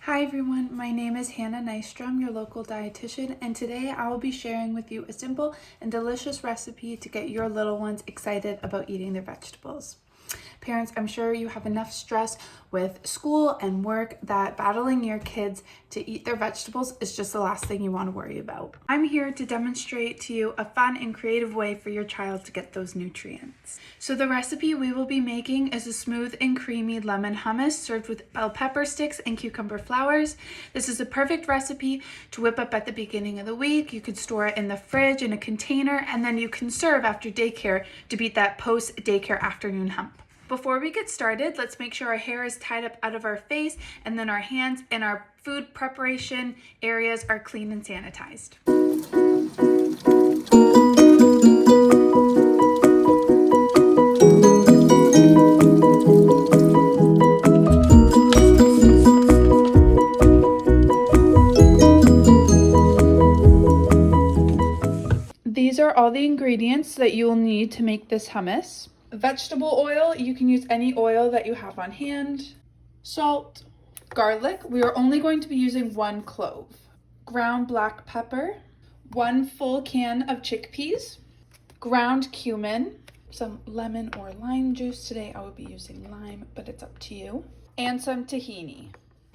Hi everyone, my name is Hannah Nystrom, your local dietitian, and today I will be sharing with you a simple and delicious recipe to get your little ones excited about eating their vegetables. Parents, I'm sure you have enough stress with school and work that battling your kids to eat their vegetables is just the last thing you want to worry about. I'm here to demonstrate to you a fun and creative way for your child to get those nutrients. So the recipe we will be making is a smooth and creamy lemon hummus served with bell pepper sticks and cucumber flowers. This is a perfect recipe to whip up at the beginning of the week. You could store it in the fridge in a container, and then you can serve after daycare to beat that post-daycare afternoon hump. Before we get started, let's make sure our hair is tied up out of our face, and then our hands and our food preparation areas are clean and sanitized. These are all the ingredients that you will need to make this hummus. Vegetable oil, you can use any oil that you have on hand. Salt, garlic, we are only going to be using 1 clove. Ground black pepper, 1 full can of chickpeas, ground cumin, some lemon or lime juice. Today I will be using lime, but it's up to you, and some tahini.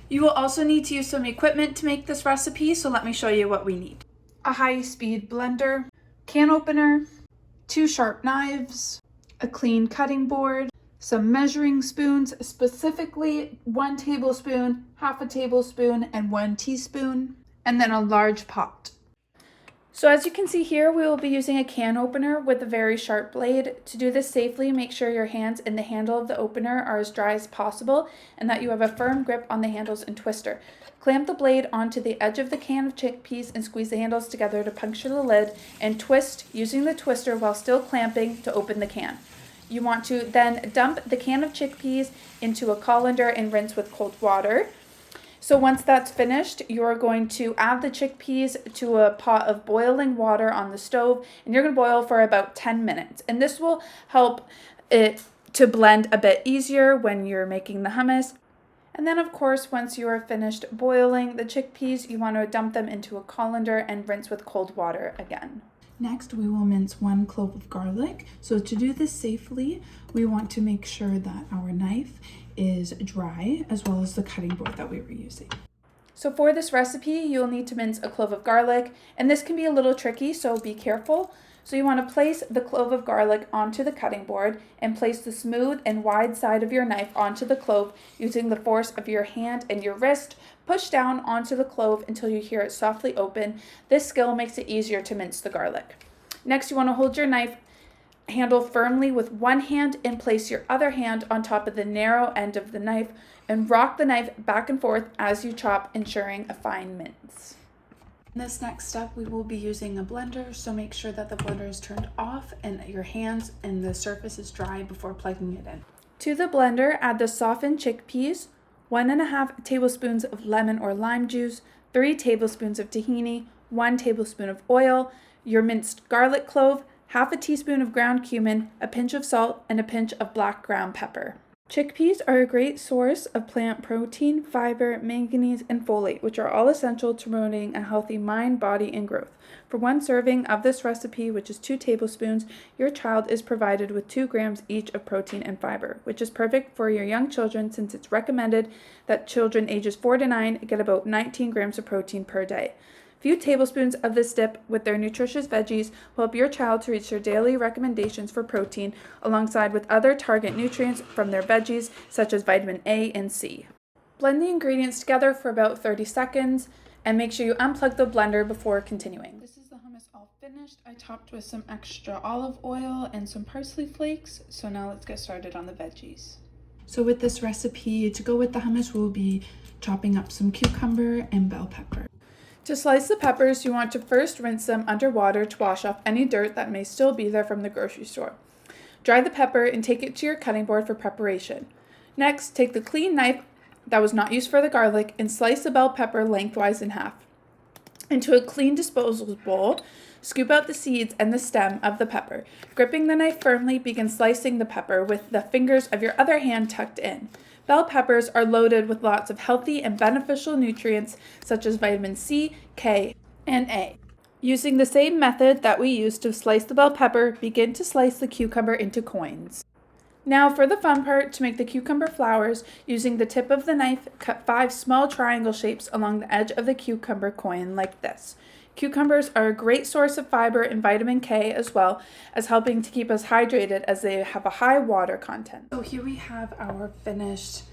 You will also need to use some equipment to make this recipe, so let me show you what we need. A high-speed blender, can opener, 2 sharp knives, a clean cutting board, some measuring spoons, specifically 1 tablespoon, half a tablespoon, and 1 teaspoon, and then a large pot. So as you can see here, we will be using a can opener with a very sharp blade. To do this safely, make sure your hands and the handle of the opener are as dry as possible and that you have a firm grip on the handles and twister. Clamp the blade onto the edge of the can of chickpeas and squeeze the handles together to puncture the lid, and twist using the twister while still clamping to open the can. You want to then dump the can of chickpeas into a colander and rinse with cold water. So once that's finished, you're going to add the chickpeas to a pot of boiling water on the stove, and you're going to boil for about 10 minutes. And this will help it to blend a bit easier when you're making the hummus. And then, of course, once you are finished boiling the chickpeas, you want to dump them into a colander and rinse with cold water again. Next, we will mince 1 clove of garlic. So to do this safely, we want to make sure that our knife is dry, as well as the cutting board that we were using. So for this recipe, you'll need to mince a clove of garlic, and this can be a little tricky, so be careful. So you want to place the clove of garlic onto the cutting board and place the smooth and wide side of your knife onto the clove using the force of your hand and your wrist. Push down onto the clove until you hear it softly open. This skill makes it easier to mince the garlic. Next, you want to hold your knife handle firmly with one hand and place your other hand on top of the narrow end of the knife and rock the knife back and forth as you chop, ensuring a fine mince. In this next step, we will be using a blender, so make sure that the blender is turned off and your hands and the surface is dry before plugging it in. To the blender, add the softened chickpeas, 1.5 tablespoons of lemon or lime juice, 3 tablespoons of tahini, 1 tablespoon of oil, your minced garlic clove, half a teaspoon of ground cumin, a pinch of salt, and a pinch of black ground pepper. Chickpeas are a great source of plant protein, fiber, manganese, and folate, which are all essential to promoting a healthy mind, body, and growth. For 1 serving of this recipe, which is 2 tablespoons, your child is provided with 2 grams each of protein and fiber, which is perfect for your young children since it's recommended that children ages 4 to 9 get about 19 grams of protein per day. Few tablespoons of this dip with their nutritious veggies will help your child to reach their daily recommendations for protein alongside with other target nutrients from their veggies such as vitamin A and C. Blend the ingredients together for about 30 seconds and make sure you unplug the blender before continuing. This is the hummus all finished. I topped with some extra olive oil and some parsley flakes. So now let's get started on the veggies. So with this recipe, to go with the hummus, we'll be chopping up some cucumber and bell pepper. To slice the peppers, you want to first rinse them under water to wash off any dirt that may still be there from the grocery store. Dry the pepper and take it to your cutting board for preparation. Next, take the clean knife that was not used for the garlic and slice the bell pepper lengthwise in half. Into a clean disposal bowl, scoop out the seeds and the stem of the pepper. Gripping the knife firmly, begin slicing the pepper with the fingers of your other hand tucked in. Bell peppers are loaded with lots of healthy and beneficial nutrients such as vitamin C, K, and A. Using the same method that we used to slice the bell pepper, begin to slice the cucumber into coins. Now for the fun part, to make the cucumber flowers, using the tip of the knife, cut 5 small triangle shapes along the edge of the cucumber coin like this. Cucumbers are a great source of fiber and vitamin K, as well as helping to keep us hydrated as they have a high water content. So here we have our finished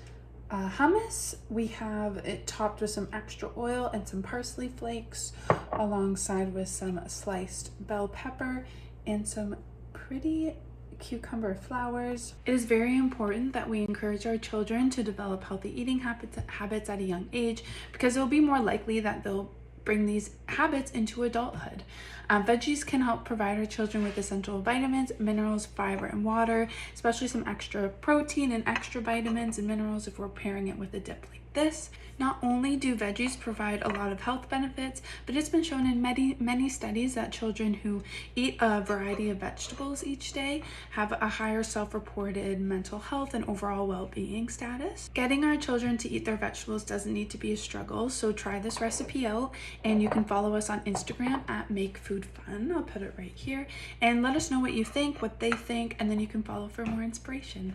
hummus. We have it topped with some extra oil and some parsley flakes, alongside with some sliced bell pepper and some pretty cucumber flowers. It is very important that we encourage our children to develop healthy eating habits at a young age, because it will be more likely that they'll bring these habits into adulthood. Veggies can help provide our children with essential vitamins, minerals, fiber, and water, especially some extra protein and extra vitamins and minerals if we're pairing it with a dip like this. Not only do veggies provide a lot of health benefits, but it's been shown in many studies that children who eat a variety of vegetables each day have a higher self-reported mental health and overall well-being status. Getting our children to eat their vegetables doesn't need to be a struggle, so try this recipe out, and you can follow us on Instagram at Make Food Fun. I'll put it right here, and let us know what you think, what they think, and then you can follow for more inspiration.